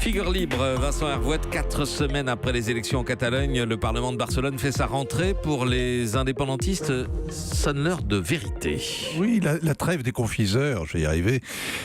Figure libre, Vincent Hervouette, 4 semaines après les élections en Catalogne, le Parlement de Barcelone fait sa rentrée. Pour les indépendantistes, sonne l'heure de vérité. Oui, la trêve des confiseurs, je vais y arriver.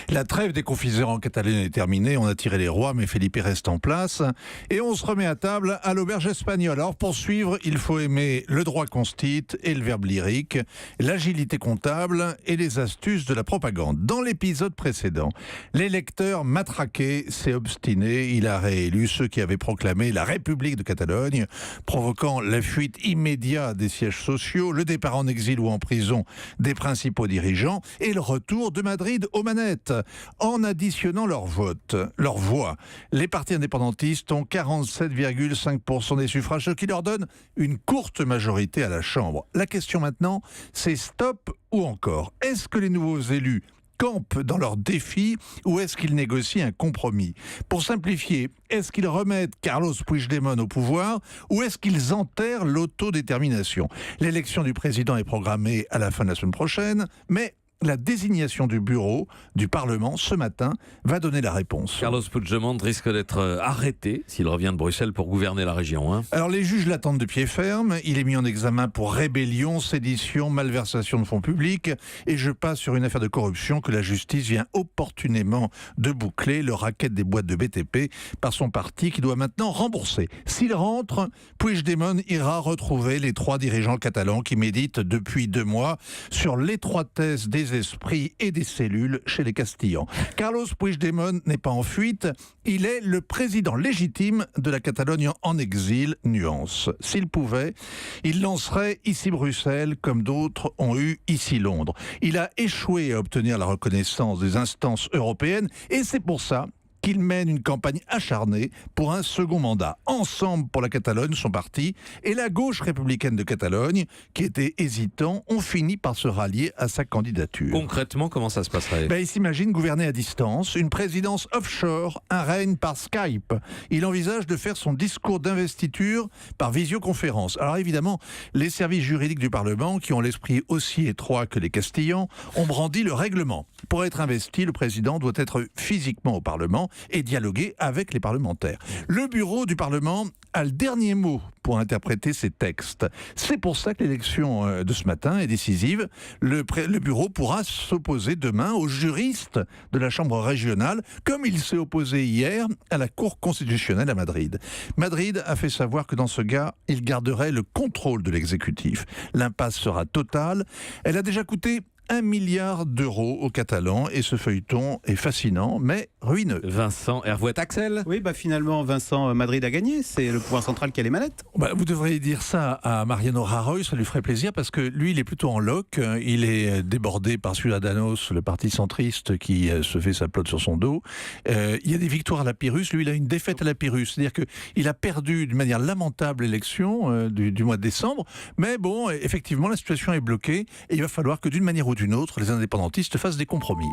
La trêve des confiseurs en Catalogne est terminée. On a tiré les rois, mais Felipe reste en place. Et on se remet à table à l'auberge espagnole. Alors pour suivre, il faut aimer le droit constite et le verbe lyrique, l'agilité comptable et les astuces de la propagande. Dans l'épisode précédent, l'électeur matraqué s'est obstiné. Il a réélu ceux qui avaient proclamé la République de Catalogne, provoquant la fuite immédiate des sièges sociaux, le départ en exil ou en prison des principaux dirigeants et le retour de Madrid aux manettes. En additionnant leurs voix, les partis indépendantistes ont 47,5% des suffrages, ce qui leur donne une courte majorité à la Chambre. La question maintenant, c'est stop ou encore? Est-ce que les nouveaux élus campent dans leurs défis ou est-ce qu'ils négocient un compromis? Pour simplifier, est-ce qu'ils remettent Carlos Puigdemont au pouvoir ou est-ce qu'ils enterrent l'autodétermination? L'élection du président est programmée à la fin de la semaine prochaine, mais la désignation du bureau du Parlement ce matin va donner la réponse. Carlos Puigdemont risque d'être arrêté s'il revient de Bruxelles pour gouverner la région. Alors les juges l'attendent de pied ferme. Il est mis en examen pour rébellion, sédition, malversation de fonds publics. Et je passe sur une affaire de corruption que la justice vient opportunément de boucler, le racket des boîtes de BTP par son parti qui doit maintenant rembourser. S'il rentre, Puigdemont ira retrouver les 3 dirigeants catalans qui méditent depuis 2 mois sur l'étroitesse des esprits et des cellules chez les Castillans. Carlos Puigdemont n'est pas en fuite, il est le président légitime de la Catalogne en exil, nuance. S'il pouvait, il lancerait ici Bruxelles comme d'autres ont eu ici Londres. Il a échoué à obtenir la reconnaissance des instances européennes et c'est pour ça qu'il mène une campagne acharnée pour un second mandat. Ensemble pour la Catalogne, son parti, et la gauche républicaine de Catalogne, qui était hésitant, ont fini par se rallier à sa candidature. Concrètement, comment ça se passerait? Il s'imagine gouverner à distance, une présidence offshore, un règne par Skype. Il envisage de faire son discours d'investiture par visioconférence. Alors évidemment, les services juridiques du Parlement, qui ont l'esprit aussi étroit que les Castillans, ont brandi le règlement. Pour être investi, le président doit être physiquement au Parlement et dialoguer avec les parlementaires. Le bureau du Parlement a le dernier mot pour interpréter ces textes. C'est pour ça que l'élection de ce matin est décisive. Le bureau pourra s'opposer demain aux juristes de la Chambre régionale, comme il s'est opposé hier à la Cour constitutionnelle à Madrid. Madrid a fait savoir que dans ce cas, il garderait le contrôle de l'exécutif. L'impasse sera totale. Elle a déjà coûté 1 milliard d'euros aux Catalans et ce feuilleton est fascinant mais ruineux. Vincent Hervouette, Axel. Oui, finalement, Vincent, Madrid a gagné. C'est le pouvoir central qui a les manettes. Vous devriez dire ça à Mariano Rajoy, ça lui ferait plaisir parce que lui, il est plutôt en loc. Il est débordé par Ciudadanos, le parti centriste qui se fait sa pelote sur son dos. Il y a des victoires à la Pyrrhus. Lui, il a une défaite à la Pyrrhus. C'est-à-dire qu'il a perdu d'une manière lamentable l'élection du mois de décembre. Mais bon, effectivement, la situation est bloquée et il va falloir que d'une manière ou d'une autre, les indépendantistes fassent des compromis.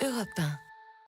Europe 1.